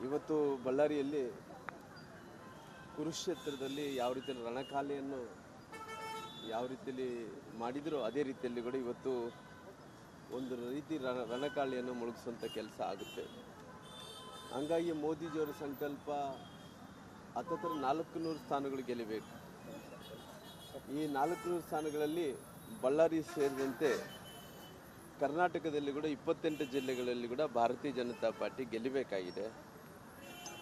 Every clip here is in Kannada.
ಇವತ್ತು ಬಳ್ಳಾರಿಯಲ್ಲಿ ಕುರುಕ್ಷೇತ್ರದಲ್ಲಿ ಯಾವ ರೀತಿಯಲ್ಲಿ ರಣಕಾಲೆಯನ್ನು ಯಾವ ರೀತಿಯಲ್ಲಿ ಮಾಡಿದರೋ ಅದೇ ರೀತಿಯಲ್ಲಿ ಕೂಡ ಇವತ್ತು ಒಂದು ರೀತಿ ರಣಕಾಳಿಯನ್ನು ಮುಳುಗಿಸುವಂಥ ಕೆಲಸ ಆಗುತ್ತೆ. ಹಂಗಾಗಿ ಮೋದಿಜಿಯವರ ಸಂಕಲ್ಪ ಹತ್ತತ್ರ 400 ಸ್ಥಾನಗಳು ಗೆಲ್ಲಬೇಕು. ಈ 400 ಸ್ಥಾನಗಳಲ್ಲಿ ಬಳ್ಳಾರಿ ಸೇರಿದಂತೆ ಕರ್ನಾಟಕದಲ್ಲಿ ಕೂಡ 28 ಜಿಲ್ಲೆಗಳಲ್ಲಿ ಕೂಡ ಭಾರತೀಯ ಜನತಾ ಪಾರ್ಟಿ ಗೆಲ್ಲಬೇಕಾಗಿದೆ.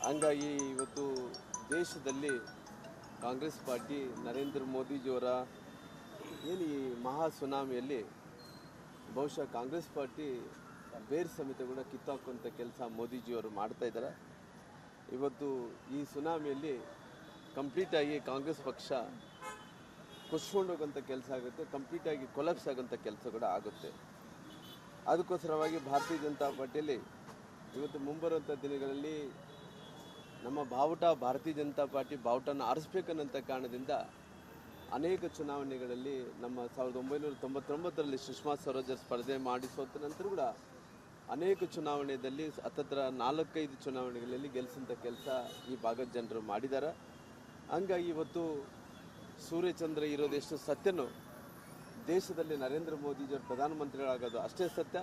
ಹಂಗಾಗಿ ಇವತ್ತು ದೇಶದಲ್ಲಿ ಕಾಂಗ್ರೆಸ್ ಪಾರ್ಟಿ ನರೇಂದ್ರ ಮೋದಿಜಿಯವರ ಏನು ಈ ಮಹಾ ಸುನಾಮಿಯಲ್ಲಿ ಬಹುಶಃ ಕಾಂಗ್ರೆಸ್ ಪಾರ್ಟಿ ಬೇರೆ ಸಮೇತ ಕೂಡ ಕಿತ್ತಾಕುವಂಥ ಕೆಲಸ ಮೋದಿಜಿಯವರು ಮಾಡ್ತಾ ಇದ್ದಾರೆ. ಇವತ್ತು ಈ ಸುನಾಮಿಯಲ್ಲಿ ಕಂಪ್ಲೀಟಾಗಿ ಕಾಂಗ್ರೆಸ್ ಪಕ್ಷ ಕುಸ್ಕೊಂಡು ಹೋಗೋಂಥ ಕೆಲಸ ಆಗುತ್ತೆ, ಕಂಪ್ಲೀಟಾಗಿ ಕೊಲಾಪ್ಸ್ ಆಗೋಂಥ ಕೆಲಸ ಕೂಡ ಆಗುತ್ತೆ. ಅದಕ್ಕೋಸ್ಕರವಾಗಿ ಭಾರತೀಯ ಜನತಾ ಪಾರ್ಟಿಯಲ್ಲಿ ಇವತ್ತು ಮುಂಬರುವಂಥ ದಿನಗಳಲ್ಲಿ ನಮ್ಮ ಭಾರತೀಯ ಜನತಾ ಪಾರ್ಟಿ ಬಾವುಟನ ಆರಿಸ್ಬೇಕನ್ನಂಥ ಕಾರಣದಿಂದ ಅನೇಕ ಚುನಾವಣೆಗಳಲ್ಲಿ ನಮ್ಮ 1999ರಲ್ಲಿ ಸುಷ್ಮಾ ಸ್ವರಾಜ್ ಸ್ಪರ್ಧೆ ಮಾಡಿ ಸೋತ ನಂತರ ಕೂಡ ಅನೇಕ ಚುನಾವಣೆಯಲ್ಲಿ ಹತ್ತತ್ರ 4-5 ಚುನಾವಣೆಗಳಲ್ಲಿ ಗೆಲ್ಲಿಸೋಂಥ ಕೆಲಸ ಈ ಭಾಗದ ಜನರು ಮಾಡಿದ್ದಾರೆ. ಹಂಗಾಗಿ ಇವತ್ತು ಸೂರ್ಯಚಂದ್ರ ಇರೋದೆಷ್ಟು ಸತ್ಯನೋ ದೇಶದಲ್ಲಿ ನರೇಂದ್ರ ಮೋದಿಜಿಯವರು ಪ್ರಧಾನಮಂತ್ರಿಗಳಾಗೋದು ಅಷ್ಟೇ ಸತ್ಯ.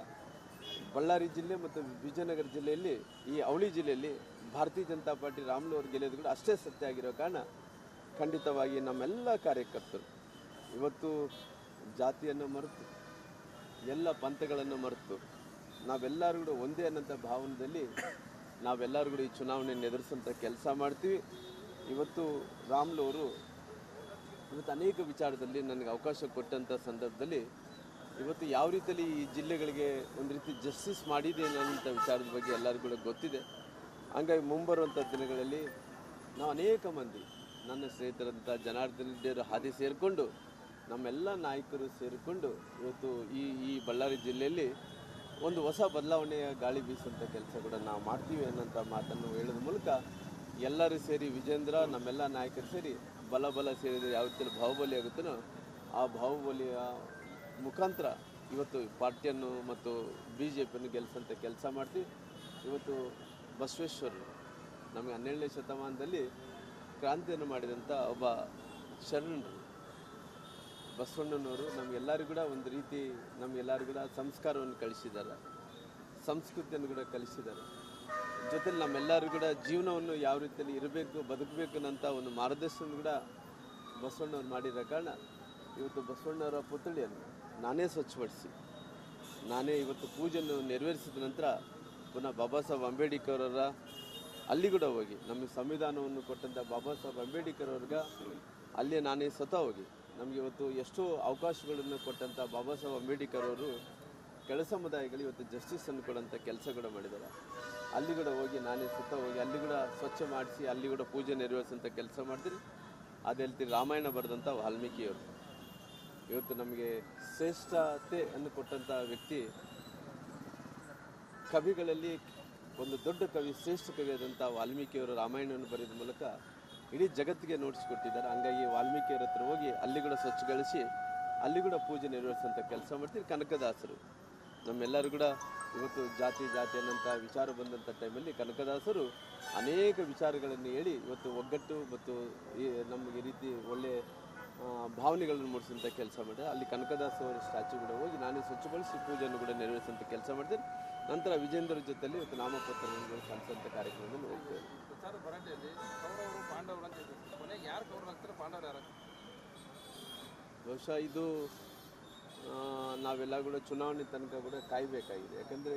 ಬಳ್ಳಾರಿ ಜಿಲ್ಲೆ ಮತ್ತು ವಿಜಯನಗರ ಜಿಲ್ಲೆಯಲ್ಲಿ ಈ ಅವಳಿ ಜಿಲ್ಲೆಯಲ್ಲಿ ಭಾರತೀಯ ಜನತಾ ಪಾರ್ಟಿ ರಾಮುಲು ಅವರು ಗೆಲ್ಲೋದು ಕೂಡ ಅಷ್ಟೇ ಸತ್ಯ ಆಗಿರೋ ಕಾರಣ ಖಂಡಿತವಾಗಿ ನಮ್ಮೆಲ್ಲ ಕಾರ್ಯಕರ್ತರು ಇವತ್ತು ಜಾತಿಯನ್ನು ಮರೆತು ಎಲ್ಲ ಪಂಥಗಳನ್ನು ಮರೆತು ನಾವೆಲ್ಲರೂ ಕೂಡ ಒಂದೇ ಅನ್ನೋಂಥ ಭಾವನೆಯಲ್ಲಿ ನಾವೆಲ್ಲರೂ ಕೂಡ ಈ ಚುನಾವಣೆಯನ್ನು ಎದುರಿಸೋಂಥ ಕೆಲಸ ಮಾಡ್ತೀವಿ. ಇವತ್ತು ರಾಮುಲು ಅವರು ಇವತ್ತು ಅನೇಕ ವಿಚಾರದಲ್ಲಿ ನನಗೆ ಅವಕಾಶ ಕೊಟ್ಟಂಥ ಸಂದರ್ಭದಲ್ಲಿ ಇವತ್ತು ಯಾವ ರೀತಿಯಲ್ಲಿ ಈ ಜಿಲ್ಲೆಗಳಿಗೆ ಒಂದು ರೀತಿ ಜಸ್ಟಿಸ್ ಮಾಡಿದೆ ಅನ್ನೋಂಥ ವಿಚಾರದ ಬಗ್ಗೆ ಎಲ್ಲರಿಗೂ ಕೂಡ ಗೊತ್ತಿದೆ. ಹಂಗಾಗಿ ಮುಂಬರುವಂಥ ದಿನಗಳಲ್ಲಿ ನಾವು ಅನೇಕ ಮಂದಿ ನನ್ನ ಸ್ನೇಹಿತರಂಥ ಜನಾರ್ದನ ರೆಡ್ಡಿಯವರು ಹಾದಿ ಸೇರಿಕೊಂಡು ನಮ್ಮೆಲ್ಲ ನಾಯಕರು ಸೇರಿಕೊಂಡು ಇವತ್ತು ಈ ಬಳ್ಳಾರಿ ಜಿಲ್ಲೆಯಲ್ಲಿ ಒಂದು ಹೊಸ ಬದಲಾವಣೆಯ ಗಾಳಿ ಬೀಸುವಂಥ ಕೆಲಸ ಕೂಡ ನಾವು ಮಾಡ್ತೀವಿ ಅನ್ನೋಂಥ ಮಾತನ್ನು ಹೇಳೋದ್ರ ಮೂಲಕ ಎಲ್ಲರೂ ಸೇರಿ ವಿಜೇಂದ್ರ ನಮ್ಮೆಲ್ಲ ನಾಯಕರು ಸೇರಿ ಬಲ ಸೇರಿದರೆ ಯಾವ ರೀತಿಯಲ್ಲಿ ಬಾಹುಬಲಿ ಆಗುತ್ತೋ ಆ ಬಾಹುಬಲಿಯ ಮುಖಾಂತರ ಇವತ್ತು ಪಾರ್ಟಿಯನ್ನು ಮತ್ತು BJPಯನ್ನು ಗೆಲ್ಲಿಸೋಂಥ ಕೆಲಸ ಮಾಡ್ತೀವಿ. ಇವತ್ತು ಬಸವೇಶ್ವರರು ನಮಗೆ 12ನೇ ಶತಮಾನದಲ್ಲಿ ಕ್ರಾಂತಿಯನ್ನು ಮಾಡಿದಂಥ ಒಬ್ಬ ಶರಣರು ಬಸವಣ್ಣನವರು ನಮಗೆಲ್ಲರಿಗೂ ಕೂಡ ಒಂದು ರೀತಿ ನಮಗೆಲ್ಲರಿಗೂ ಕೂಡ ಸಂಸ್ಕಾರವನ್ನು ಕಲಿಸಿದ್ದಾರೆ, ಸಂಸ್ಕೃತಿಯನ್ನು ಕೂಡ ಕಲಿಸಿದ್ದಾರೆ. ಜೊತೆಲಿ ನಮ್ಮೆಲ್ಲರಿಗೂ ಕೂಡ ಜೀವನವನ್ನು ಯಾವ ರೀತಿಯಲ್ಲಿ ಇರಬೇಕು ಬದುಕಬೇಕು ಅನ್ನೋಂಥ ಒಂದು ಮಾರ್ಗದರ್ಶನ ಕೂಡ ಬಸವಣ್ಣವ್ರು ಮಾಡಿರೋ ಕಾರಣ ಇವತ್ತು ಬಸವಣ್ಣವರ ಪುತ್ಥಳಿಯನ್ನು ನಾನೇ ಸ್ವಚ್ಛಪಡಿಸಿ ನಾನೇ ಇವತ್ತು ಪೂಜೆಯನ್ನು ನೆರವೇರಿಸಿದ ನಂತರ ಪುನಃ ಬಾಬಾ ಸಾಹೇಬ್ ಅಂಬೇಡ್ಕರ್ ಅವರ ಅಲ್ಲಿ ಕೂಡ ಹೋಗಿ ನಮಗೆ ಸಂವಿಧಾನವನ್ನು ಕೊಟ್ಟಂಥ ಬಾಬಾ ಸಾಹೇಬ್ ಅಂಬೇಡ್ಕರ್ ಅವ್ರಿಗೆ ಅಲ್ಲೇ ನಾನೇ ಸ್ವತಃ ಹೋಗಿ ನಮಗೆ ಇವತ್ತು ಎಷ್ಟೋ ಅವಕಾಶಗಳನ್ನು ಕೊಟ್ಟಂಥ ಬಾಬಾ ಸಾಹೇಬ್ ಅಂಬೇಡ್ಕರ್ ಅವರು ಕೆಳ ಸಮುದಾಯಗಳು ಇವತ್ತು ಜಸ್ಟಿಸನ್ನು ಕೊಡೋಂಥ ಕೆಲಸ ಕೂಡ ಮಾಡಿದ್ದಾರೆ. ಅಲ್ಲಿ ಕೂಡ ಹೋಗಿ ನಾನೇ ಸ್ವತಃ ಹೋಗಿ ಅಲ್ಲಿ ಕೂಡ ಸ್ವಚ್ಛ ಮಾಡಿಸಿ ಅಲ್ಲಿ ಕೂಡ ಪೂಜೆ ನೆರವೇರಿಸೋಂಥ ಕೆಲಸ ಮಾಡ್ತೀರಿ. ಅದು ಹೇಳ್ತೀರಿ ರಾಮಾಯಣ ಬರೆದಂಥ ವಾಲ್ಮೀಕಿಯವರು ಇವತ್ತು ನಮಗೆ ಶ್ರೇಷ್ಠತೆ ಅನ್ನು ಕೊಟ್ಟಂಥ ವ್ಯಕ್ತಿ. ಕವಿಗಳಲ್ಲಿ ಒಂದು ದೊಡ್ಡ ಕವಿ, ಶ್ರೇಷ್ಠ ಕವಿ ಆದಂಥ ವಾಲ್ಮೀಕಿಯವರು ರಾಮಾಯಣವನ್ನು ಬರೆಯೋದ್ರ ಮೂಲಕ ಇಡೀ ಜಗತ್ತಿಗೆ ನೋಡಿಸ್ಕೊಟ್ಟಿದ್ದಾರೆ. ಹಂಗಾಗಿ ವಾಲ್ಮೀಕಿಯವ್ರ ಹತ್ರ ಹೋಗಿ ಅಲ್ಲಿ ಕೂಡ ಸ್ವಚ್ಛಗೊಳಿಸಿ ಅಲ್ಲಿ ಕೂಡ ಪೂಜೆ ನೆರವೇರಿಸೋಂಥ ಕೆಲಸ ಮಾಡ್ತೀರಿ. ಕನಕದಾಸರು ನಮ್ಮೆಲ್ಲರೂ ಕೂಡ ಇವತ್ತು ಜಾತಿ ಅನ್ನೋಂಥ ವಿಚಾರ ಬಂದಂಥ ಟೈಮಲ್ಲಿ ಕನಕದಾಸರು ಅನೇಕ ವಿಚಾರಗಳನ್ನು ಹೇಳಿ ಇವತ್ತು ಒಗ್ಗಟ್ಟು ಮತ್ತು ನಮಗೆ ಈ ರೀತಿ ಒಳ್ಳೆಯ ಭಾವನೆಗಳನ್ನು ಮೂಡಿಸೋಂಥ ಕೆಲಸ ಮಾಡಿದೆ. ಅಲ್ಲಿ ಕನಕದಾಸ ಅವರ ಸ್ಟ್ಯಾಚ್ಯೂ ಕೂಡ ಹೋಗಿ ನಾನೇ ಸ್ವಚ್ಛಗೊಳಿಸಿ ಪೂಜೆಯನ್ನು ಕೂಡ ನೆರವೇರಿಸೋಂಥ ಕೆಲಸ ಮಾಡ್ತೇನೆ. ನಂತರ ವಿಜೇಂದ್ರ ಜೊತೆಯಲ್ಲಿ ಇವತ್ತು ನಾಮಪತ್ರಗಳನ್ನು ಸಲ್ಲಿಸುವಂಥ ಕಾರ್ಯಕ್ರಮದಲ್ಲಿ ಹೋಗ್ತೇವೆ. ಬಹುಶಃ ಇದು ನಾವೆಲ್ಲ ಕೂಡ ಚುನಾವಣೆ ತನಕ ಕೂಡ ಕಾಯಬೇಕಾಗಿದೆ. ಯಾಕಂದರೆ